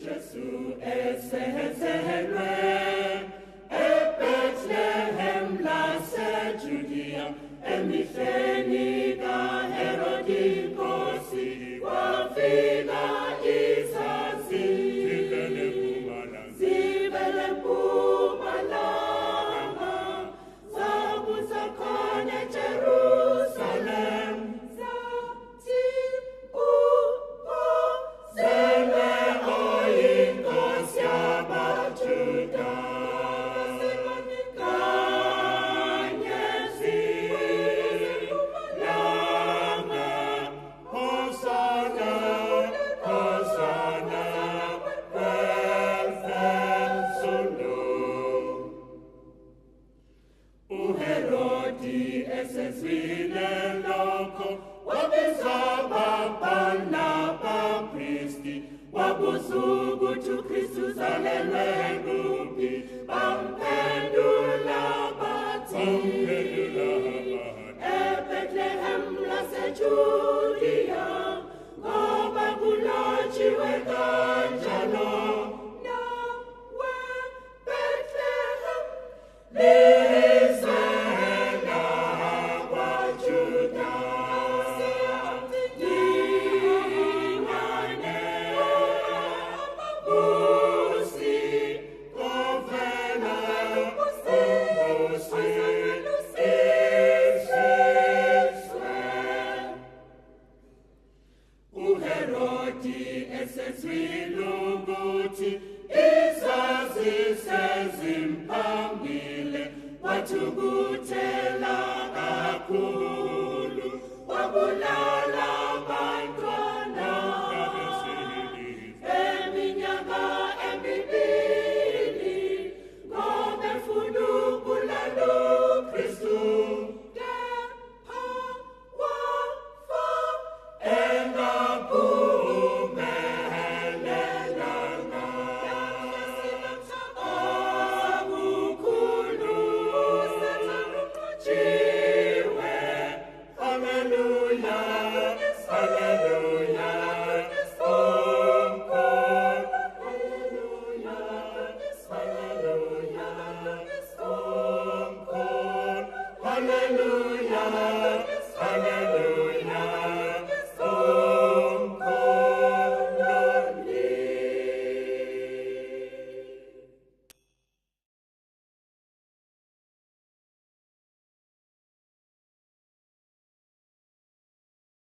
Jesu esezelwe eBethlehem laseJudiya emihleni kaHerodi inkosi wafika izazi zibele Mpumalanga zabusa khona eJerusalem zathi zele oyinkosi yabaJuda kanye zilanga Hosana Hosana welfensulu uHerodi esezwile lokho wabiza ababhali abapristi wabuza ukuthi uKristu uzalelwe kuphi bamphendula bathi eBethlehem laseJudiya ngoba kulotshiwe kanjalo nawe Bethlehem lizwe lakwaJuda lingane umbusi ovela umbusi izizwe uHerodi esezwile ukuthi izazi sezimpambile wathukuthela kakhulu wabulala abantwana eminyaka emibili ngoba efuna ukubulala uKristu kepha wafa engaphumelelanga akukhulu uSathane uqotshiwe haleluya haleluya haleluya haleluya haleluya haleluya